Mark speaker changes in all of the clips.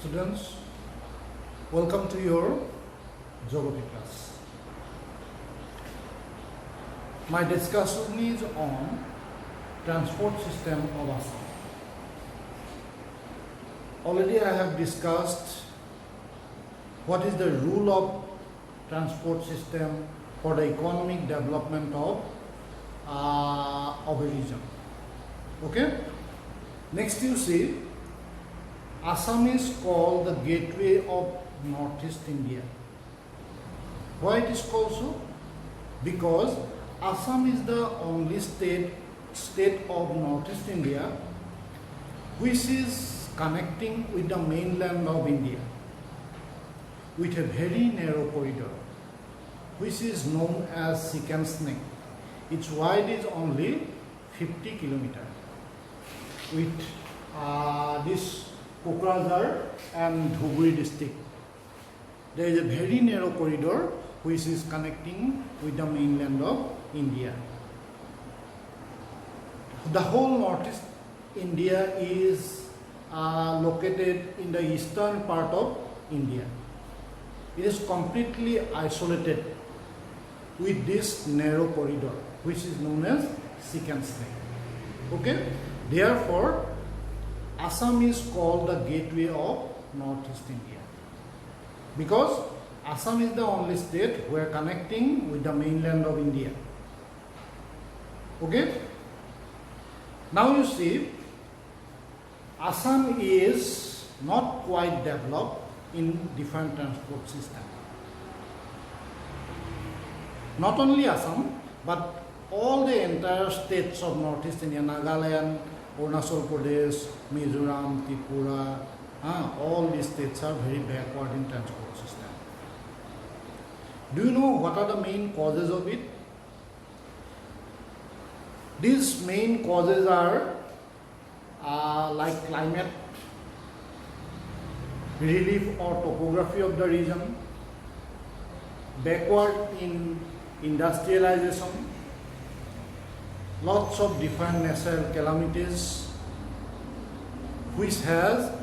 Speaker 1: Students, welcome to your geography class. My discussion is on transport system of Assam. Already I have discussed what is the rule of transport system for the economic development of a region. Okay? Next you see, Assam is called the gateway of Northeast India. Why it is called so? Because Assam is the only state of Northeast India which is connecting with the mainland of India with a very narrow corridor which is known as Sikkim Snake. Its wide is only 50 kilometers. With this Kokrajhar and Dhuburi district, there is a very narrow corridor which is connecting with the mainland of India. The whole Northeast India is located in the eastern part of India. It is completely isolated with this narrow corridor which is known as Sikkim Snake. Okay? Therefore, Assam is called the gateway of Northeast India because Assam is the only state where connecting with the mainland of India. Okay? Now you see, Assam is not quite developed in different transport systems. Not only Assam, but all the entire states of Northeast India, Nagaland, Arunachal Pradesh, Mizoram, Tripura, all these states are very backward in transport system. Do you know what are the main causes of it? These main causes are like climate, relief or topography of the region, backward in industrialization, lots of different natural calamities which have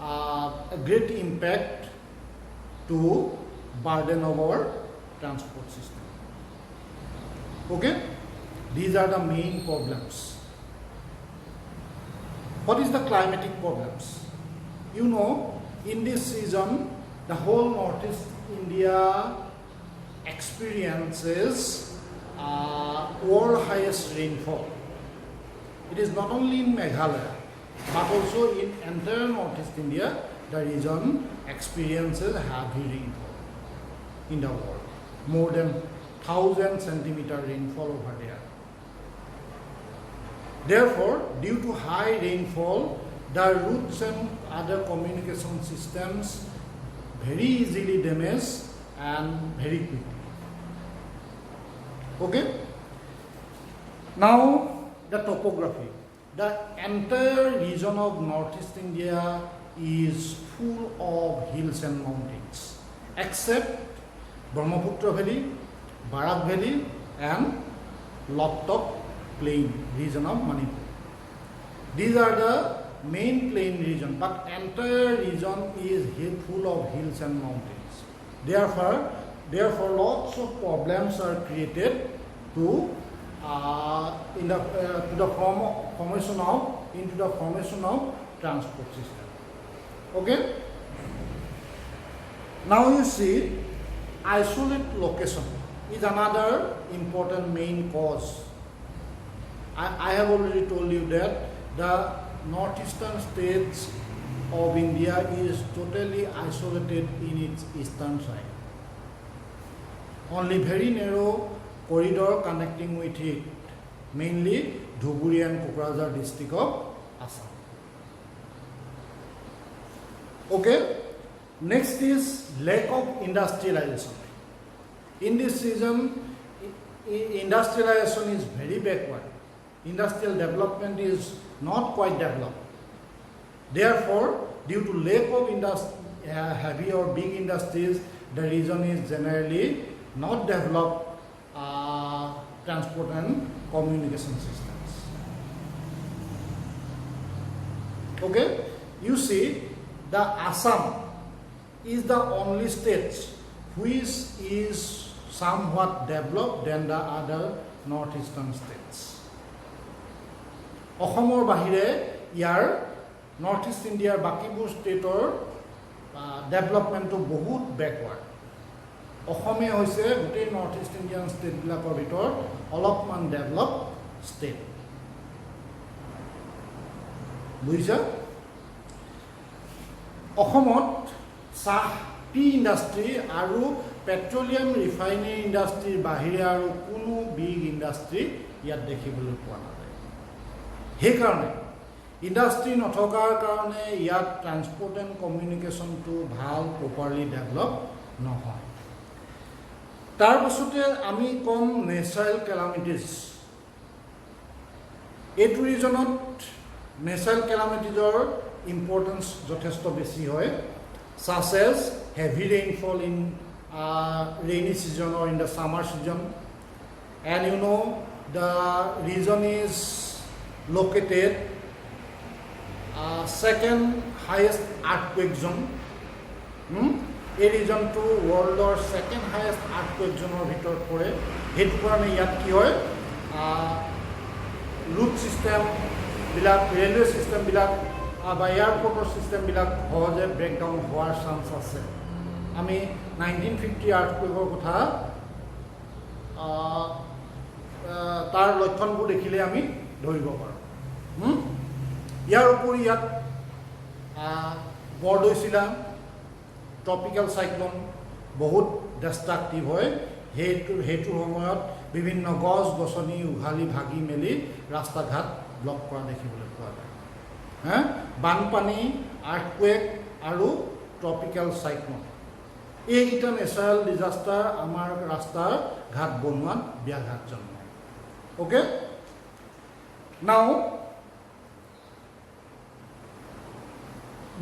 Speaker 1: a great impact to burden of our transport system. Okay? These are the main problems. What is the climatic problems? You know, in this season, the whole Northeast India experiences world highest rainfall. It is not only in Meghalaya, but also in entire Northeast India, the region experiences heavy rainfall in the world. More than 1,000 centimeter rainfall over there. Therefore, due to high rainfall, the routes and other communication systems very easily damaged and very quickly. Okay? Now, the topography. The entire region of Northeast India is full of hills and mountains, except Brahmaputra Valley, Barak Valley and Loktop Plain region of Manipur. These are the main plain region, but entire region is full of hills and mountains. Therefore, lots of problems are created to the formation of transport system. Okay. Now you see, isolate location is another important main cause. I have already told you that the northeastern states of India is totally isolated in its eastern side. Only very narrow corridor connecting with it, mainly Dhuburi and Kokrajhar district of Assam. Okay, next is lack of industrialization. In this region, industrialization is very backward. Industrial development is not quite developed. Therefore, due to lack of heavy or big industries, the region is generally not developed transport and communication systems. Okay, you see, the Assam is the only state which is somewhat developed than the other northeastern states. অসমৰ বাহিৰে ইয়াৰ north ইষ্ট ইণ্ডিয়াৰ বাকীবোৰ ষ্টেটৰ ডেভেলপমেণ্টটো বহুত backward. অসমে হৈছে গোটেই north ইষ্ট Indian ষ্টেটবিলাকৰ ভিতৰত অলপমান ডেভেলপ ষ্টেট। বুজিছা? অসমত চাহ টি ইণ্ডাষ্ট্ৰী আৰু পেট্ৰলিয়াম ৰিফাইনেৰী ইণ্ডাষ্ট্ৰীৰ বাহিৰে আৰু কোনো বিগ ইণ্ডাষ্ট্ৰী ইয়াত দেখিবলৈ পোৱা নাযায়। সেইকাৰণে ইণ্ডাষ্ট্ৰী নথকাৰ কাৰণে ইয়াত ট্ৰান্সপৰ্ট এণ্ড কমিউনিকেশ্যনটো ভাল প্ৰপাৰলি ডেভেলপ নহয়। তাৰপাছতে আমি কম নেচাৰেল কেলামিটিজ। এইটো ৰিজনত নেচাৰেল কেলামিটিজৰ ইম্পৰ্টেঞ্চ যথেষ্ট বেছি হয়, such as heavy rainfall in rainy season or in the summer season. And you know, the region is located second highest earthquake zone. এই ৰিজনটো ৱৰ্ল্ডৰ ছেকেণ্ড হায়েষ্ট আৰ্থকুৱেক জোনৰ ভিতৰত পৰে। সেইটো কাৰণে ইয়াত কি হয়, ৰুট ছিষ্টেমবিলাক, ৰেলৱে ছিষ্টেমবিলাক বা এয়াৰপৰ্টৰ ছিষ্টেমবিলাক সহজে ব্ৰেকডাউন হোৱাৰ চান্স আছে। আমি 1950 আৰ্থকুৱেকৰ কথা তাৰ লক্ষণবোৰ দেখিলে আমি ধৰিব পাৰোঁ। ইয়াৰ উপৰি ইয়াত বৰদৈচিলা ট্ৰপিকেল চাইক্লন বহুত ডিষ্ট্ৰাকটিভ হয়। সেইটো সময়ত বিভিন্ন গছ গছনি উঘালি ভাগি মেলি ৰাস্তা ঘাট ব্লক কৰা দেখিবলৈ পোৱা যায়। বানপানী, আৰ্থকুৱেক আৰু ট্ৰপিকেল চাইক্লন, এইকেইটা নেচাৰেল ডিজাষ্টাৰ আমাৰ ৰাস্তাৰ ঘাট বনোৱাত ব্যাঘাত জন্মায়। Okay, now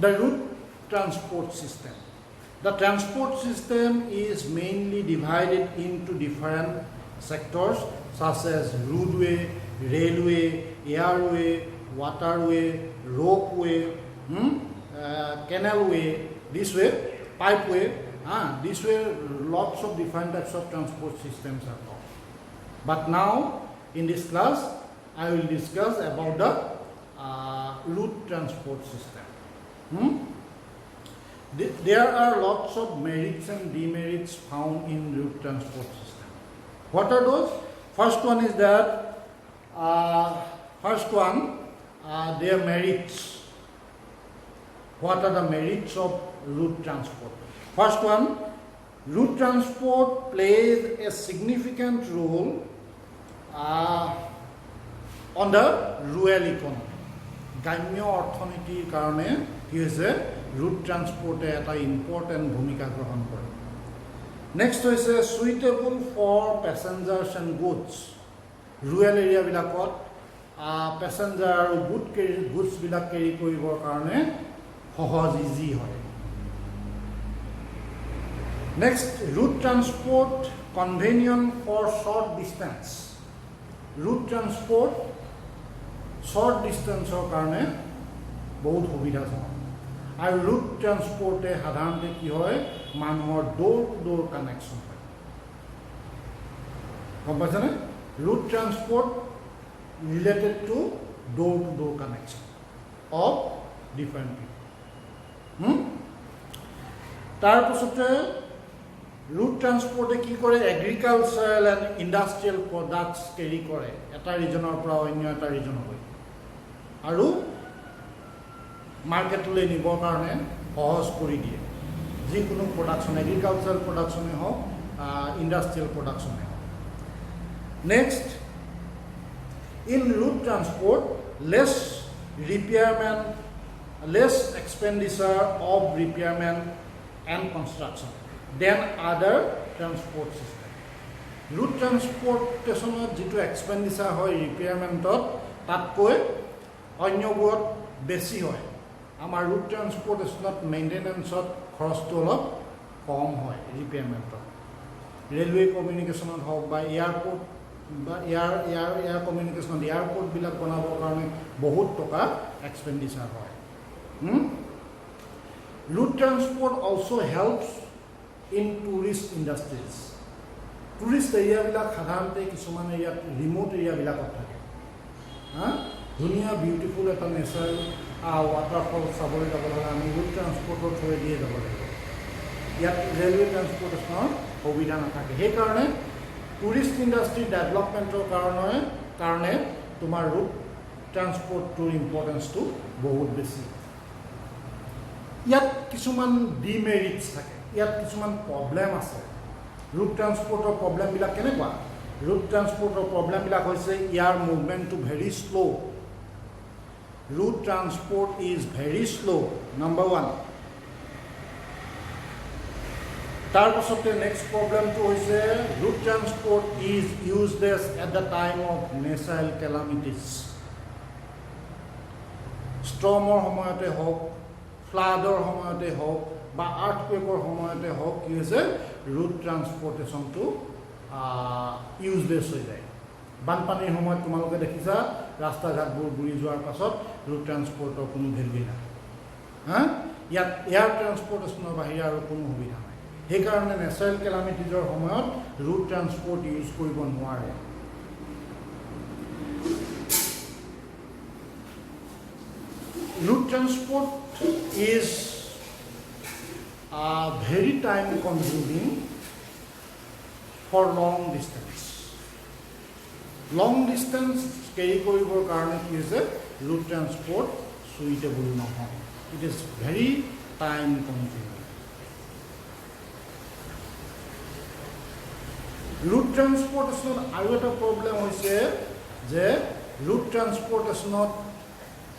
Speaker 1: the route transport system. The transport system is mainly divided into different sectors such as roadway, railway, airway, waterway, ropeway, canalway, this way, pipeway. This way lots of different types of transport systems are called. But now in this class I will discuss about the route transport system. There are lots of merits and demerits found in route transport system. What are those? First one is that their merits. What are the merits of route transport? First one, route transport plays a significant role on the rural economy. গ্ৰাম্য অৰ্থনীতিৰ কাৰণে কি হৈছে, root ট্ৰান্সপৰ্টে এটা important ভূমিকা গ্ৰহণ কৰে। Next হৈছে suitable for passengers and goods. Rural এৰিয়াবিলাকত পেচেঞ্জাৰ আৰু গুডছবিলাক কেৰি কৰিবৰ কাৰণে সহজ, ইজি হয়। Next, road transport convenient for short distance. Road transport short ডিষ্টেঞ্চৰ কাৰণে বহুত সুবিধাজনক। আৰু ৰুট ট্ৰান্সপৰ্টে সাধাৰণতে কি হয়, মানুহৰ ড'ৰ টু ড'ৰ কানেকশ্যন হয়। গম পাইছেনে? Route transport related to door to door connection of different people. তাৰপিছতে ৰুট ট্ৰান্সপৰ্টে কি কৰে, agricultural and industrial products carry কৰে এটা ৰিজনৰ পৰা অন্য এটা ৰিজনলৈ, আৰু মাৰ্কেটলৈ নিবৰ কাৰণে সহজ কৰি দিয়ে। যিকোনো প্ৰডাকশ্যন, এগ্ৰিকালচাৰেল প্ৰডাকশ্যনে হওক, ইণ্ডাষ্ট্ৰিয়েল প্ৰডাকশ্যনে হওক। Next, in road transport less expenditure of repairment and construction than other transport system. Root ট্ৰান্সপৰ্টেশ্যনত যিটো এক্সপেণ্ডিচাৰ হয় ৰিপেয়াৰমেণ্টত, তাতকৈ অন্যবোৰত বেছি হয়। আমাৰ ৰুট ট্ৰান্সপৰ্টেশ্যনত মেইনটেনেঞ্চত খৰচটো অলপ কম হয় ৰিপেয়াৰমেণ্টত। ৰেলৱে কমিউনিকেশ্যনত হওক বা এয়াৰপৰ্ট বা এয়াৰ কমিউনিকেশ্যনত, এয়াৰপৰ্টবিলাক বনাবৰ কাৰণে বহুত টকা এক্সপেণ্ডিচাৰ হয়। Road transport also helps in tourist industries. Tourist area bilak সাধাৰণতে কিছুমান এৰিয়াত remote area বিলাকত থাকে ধুনীয়া বিউটিফুল এটা নেচাৰেল ৱাটাৰফল চাবলৈ যাব হ'লে আমি road transportৰ থ্ৰুৱে দিয়ে যাব লাগিব ইয়াত ৰেলৱে ট্ৰান্সপৰ্টেশ্যনৰ সুবিধা নাথাকে সেইকাৰণে টুৰিষ্ট ইণ্ডাষ্ট্ৰি ডেভেলপমেণ্টৰ কাৰণে তোমাৰ road ট্ৰান্সপৰ্টটোৰ ইম্পৰ্টেঞ্চটো বহুত বেছি ইয়াত কিছুমান ডিমেৰিটছ থাকে ইয়াত কিছুমান প্ৰব্লেম আছে road ট্ৰান্সপৰ্টৰ প্ৰব্লেমবিলাক কেনেকুৱা road ট্ৰান্সপৰ্টৰ প্ৰব্লেমবিলাক হৈছে ইয়াৰ মুভমেণ্টটো ভেৰি slow road transport is very slow number 1 তাৰ পাছতে নেক্সট প্ৰব্লেমটো হৈছে road transport is useless at the time of natural calamities stormৰ সময়তে হওক ফ্লাডৰ সময়তে হওক বা আৰ্থকুৱেকৰ সময়তে হওক কি হৈছে road ট্ৰান্সপৰ্টেশ্যনটো ইউজলেছ হৈ যায় বানপানীৰ সময়ত তোমালোকে দেখিছা ৰাস্তা ঘাটবোৰ বুৰি যোৱাৰ পাছত road ট্ৰান্সপৰ্টৰ কোনো ভেলুৱে নাই ইয়াত এয়াৰ ট্ৰান্সপৰ্টেশ্যনৰ বাহিৰে আৰু কোনো সুবিধা নাই সেইকাৰণে নেচাৰেল কেলামিটিজৰ সময়ত road ট্ৰান্সপৰ্ট ইউজ কৰিব নোৱাৰে road transport is very time consuming for long distance carry কৰিবৰ কাৰণে কি হৈছে road transport suitable নহয় it is very time consuming road transportation আৰু এটা প্ৰব্লেম হৈছে যে road transportation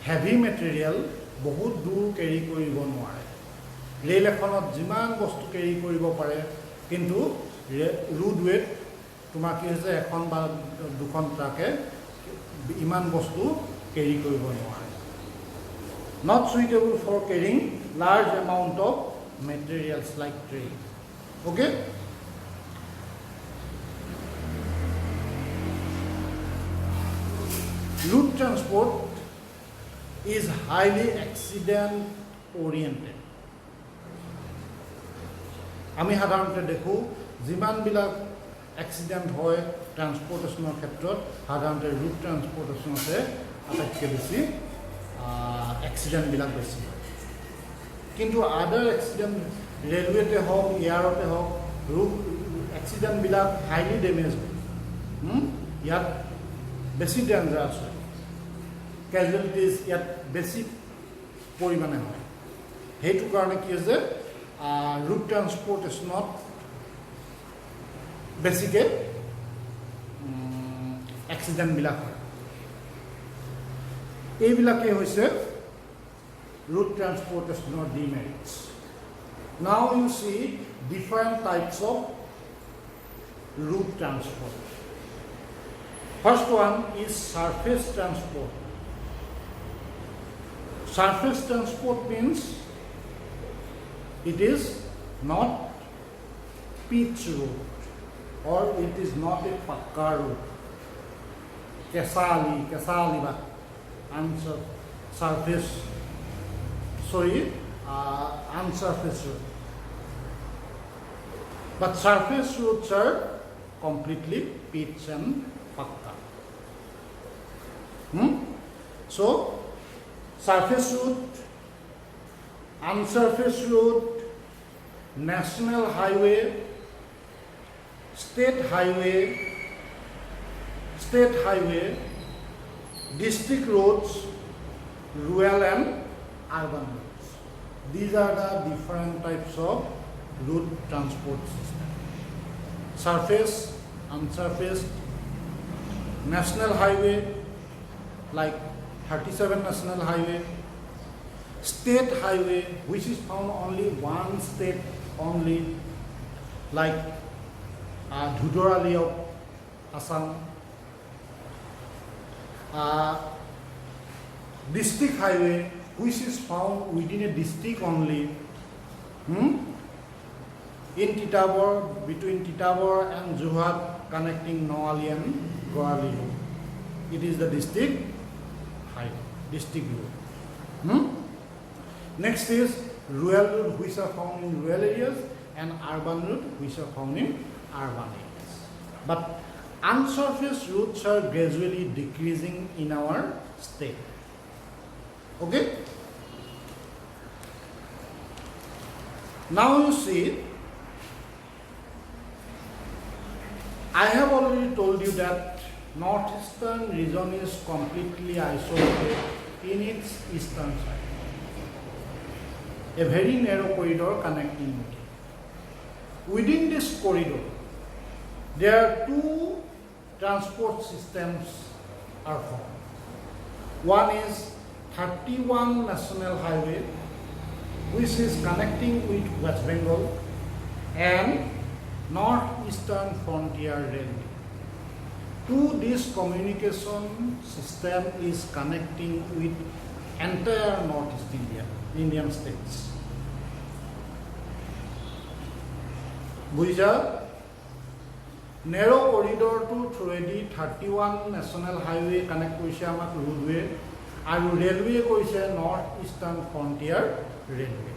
Speaker 1: heavy material বহুত দূৰ কেৰি কৰিব নোৱাৰে ৰেল এখনত যিমান বস্তু কেৰি কৰিব পাৰে কিন্তু roadway তোমাক কি হৈছে এখন বা দুখন ট্ৰাকে ইমান বস্তু কেৰি কৰিব নোৱাৰে not suitable for carrying large amount of materials like train okay road transport is highly accident oriented আমি সাধাৰণতে দেখো যিমান বিলাক এক্সিডেন্ট হয় ট্ৰান্সপৰ্টেশ্যনৰ ক্ষেত্ৰত সাধাৰণতে road ট্ৰান্সপৰ্টেশ্যনতে আটাইতকৈ বেছি এক্সিডেন্ট বিলাক বেছি হয় কিন্তু আদাৰ এক্সিডেন্ট ৰেলৱেতে হওক এয়াৰতে হওক road এক্সিডেন্ট বিলাক হাইলি ডেমেজ হয় ইয়াত বেছি ডেঞ্জাৰাছ হয় casualties ইয়াত বেছি পৰিমাণে হয় সেইটো কাৰণে কি হৈছে road ট্ৰান্সপৰ্টেশ্যনত বেছিকে এক্সিডেন্ট বিলাক হয় এইবিলাকে হৈছে road ট্ৰান্সপৰ্টেশ্যনৰ ডিমেৰিটছ now you see different types of road transport first one is surface transport surface transport means it is not pitch road or it is not a pakka road kesali ba unsurface road but surface roads are completely pitch and pakka so surface road unsurface road national highway state highway district roads rural and urban roads these are the different types of road transport system surface unsurface national highway like 37 national highway state highway which is found only one state only like Dhudorali of Assam district highway which is found within a district only in Titavur between Titavur and Jorhat connecting Noali and Goali road it is the district highway district road next is rural routes which are found in rural areas, and urban routes which are found in urban areas. But unsurfaced routes are gradually decreasing in our state. Okay? Now you see, I have already told you that northeastern region is completely isolated in its eastern side. A very narrow corridor connecting it. Within this corridor, there are two transport systems are formed. One is 31 National Highway, which is connecting with West Bengal, and Northeastern Frontier Railway. To this communication system is connecting with entire Northeast India, Indian states. Buja narrow corridor to through 31 National Highway connect koise amak roadway aru railway koise Northeastern Frontier Railway.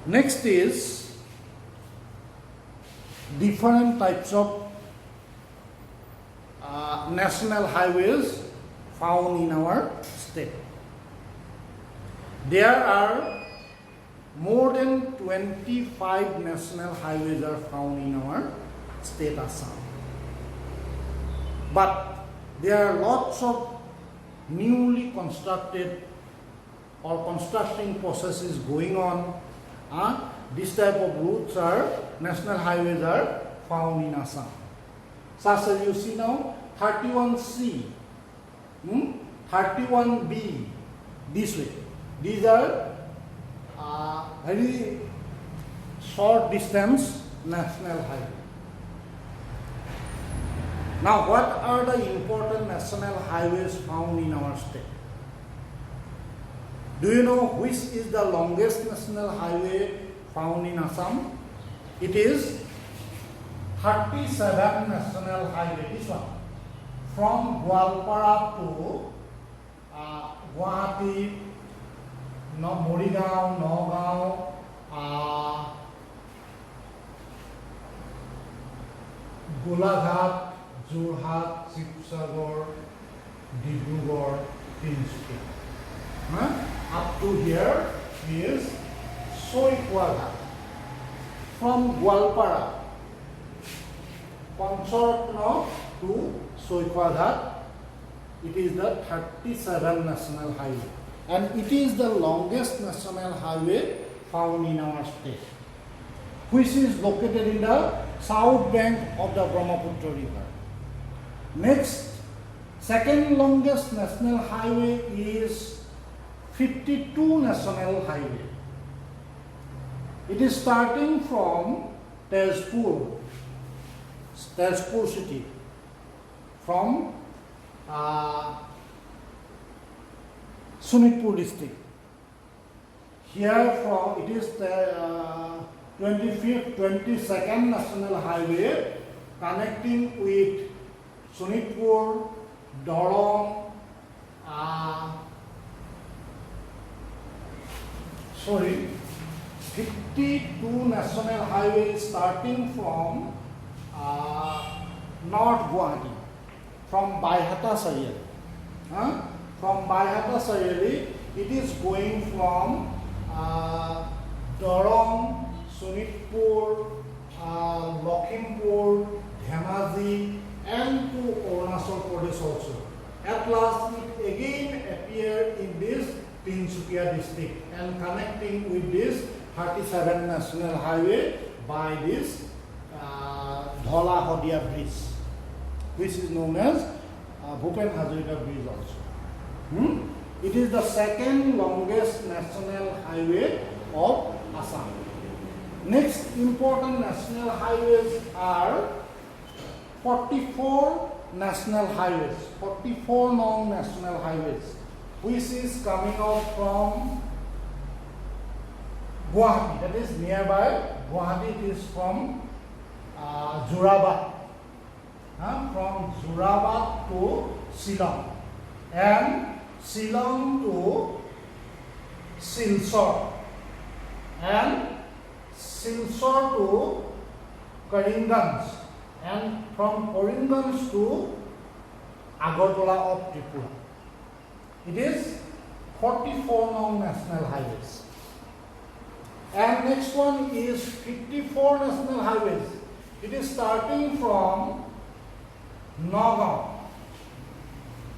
Speaker 1: Next is different types of national highways found in our state. There are more than 25 national highways are found in our state Assam. But there are lots of newly constructed or construction processes going on. This type of routes are, national highways are found in Assam. Such as you see now, 31C, 31B, this way. These are very short distance national highway. Now, what are the important national highways found in our state? Do you know which is the longest national highway found in Assam? It is 37 National Highway, this one, from Gwalpara to Guwahati, Morigaon, Nagaon, Golaghat, Jorhat, Sibsagar, Dibrugarh, Tinsukia. Up to here is Soikwaghat. From Gwalpara, Panchratna to Soikwaghat, it is the 37 National Highway. And it is the longest national highway found in our state, which is located in the south bank of the Brahmaputra River. Next, second longest national highway is 52 National Highway. It is starting from Tezpur city, from Sonitpur district. Here from, it is the 22nd National Highway connecting with Sonitpur, Dorong, 52 National Highways starting from North Guwahati, from Baihata Sayali. From Baihata Sayali, it is going from Dorong, Sonitpur, Lakhimpur, Dhemaji, and to Arunachal Pradesh also. At last, it again appeared in this Tinsukia district and connecting with this 37 National Highway by this Dhola Hodia Bridge, which is known as Bhupen Hazarika Bridge also. It is the second longest national highway of Assam. Next important national highways are 44 national highways, 44 long national highways, which is coming out from Guwahati, that is nearby Guwahati. It is from Jorabad, from Jorabad to Shillong. and Shillong to Silchar, and Silchar to Karimganj, and from Karimganj to Agartala of Tripura. It is 44 nong national highways. And next one is 54 national highways. It is starting from Nagaon.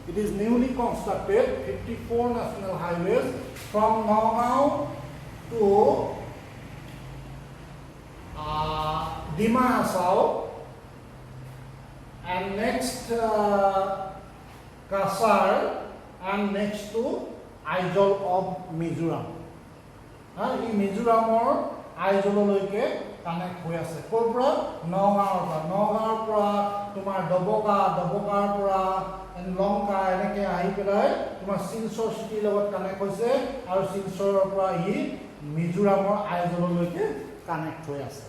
Speaker 1: It is newly constructed 54 national highways from Nagaon to Dima Hasao, and next Kasar, and next to Aizawl of Mizoram. এই মিজোৰামৰ আইজললৈকে connect হৈ আছে ক'ৰ পৰা নগাঁৱৰ পৰা তোমাৰ ডবকাৰ পৰা লংকা এনেকে আহি পেলাই তোমাৰ শিলচৰ চিটিৰ লগত কানেক্ট হৈছে আৰু শিলচৰৰ পৰা ই মিজোৰামৰ আইজললৈকে কানেক্ট হৈ আছে।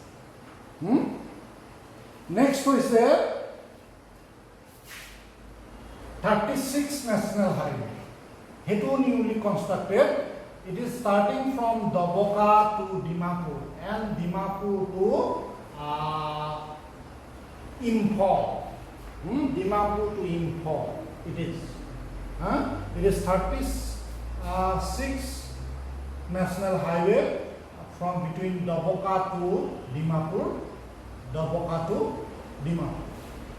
Speaker 1: নেক্সট হৈছে 36 national highway. Hetu newly constructed. It is starting from Doboka to Dimapur and Dimapur to Imphal. Dimapur to Imphal. It is. It is 36 national highway from between Doboka to Dimapur.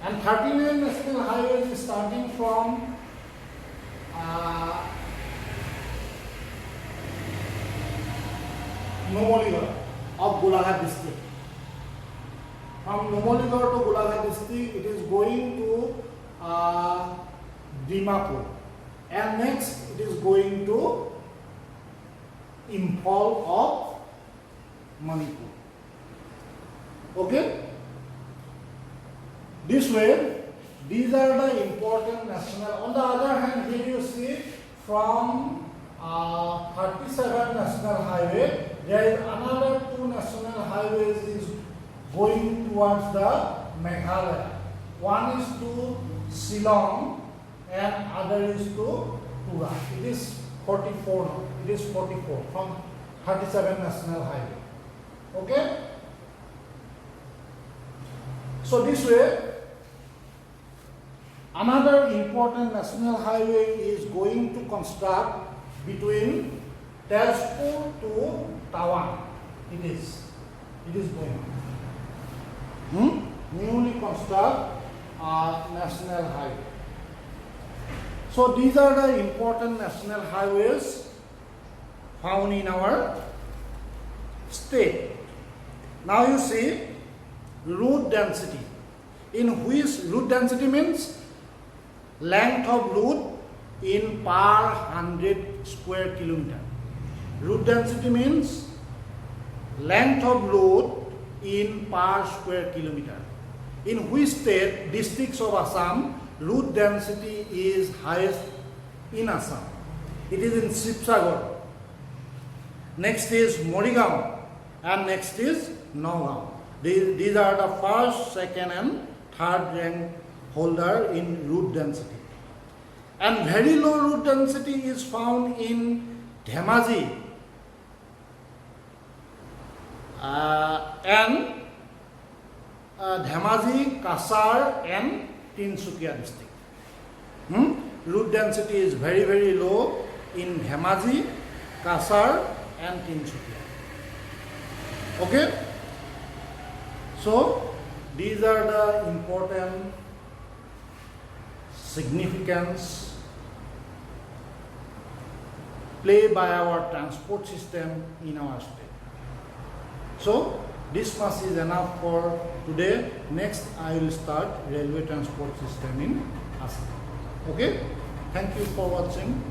Speaker 1: And 39 national highways is starting from Numaligarh of Golaghat district. From Numaligarh to Golaghat district, it is going to Dimapur, and next it is going to Imphal of Manipur. Okay? This way, these are the important national. On the other hand, here you see from 37 national highway, there is another 2 national highways is going towards the Meghalaya. One is to Shillong and other is to Tura. It is 44 now. It is 44 from 37 national highway. Okay? So this way, another important national highway is going to construct between Tezpur to Tawang. It is going on. Newly construct national highway. So these are the important national highways found in our state. Now you see route density. In which route density means length of route in per 100 square kilometer. Route density means length of route in per square kilometer. In which state, districts of Assam, route density is highest in Assam? It is in Sibsagar. Next is Morigaon, and next is Nagaon. These are the first, second, and third rank holder in route density. And very low route density is found in Dhemaji and Dhemaji, Kasar, and Tinsukia district. Route density is very, very low in Dhemaji, Kasar, and Tinsukia. Okay? So these are the important significance play by our transport system in our state. So this much is enough for today. Next I will start railway transport system in Assam. Okay? Thank you for watching.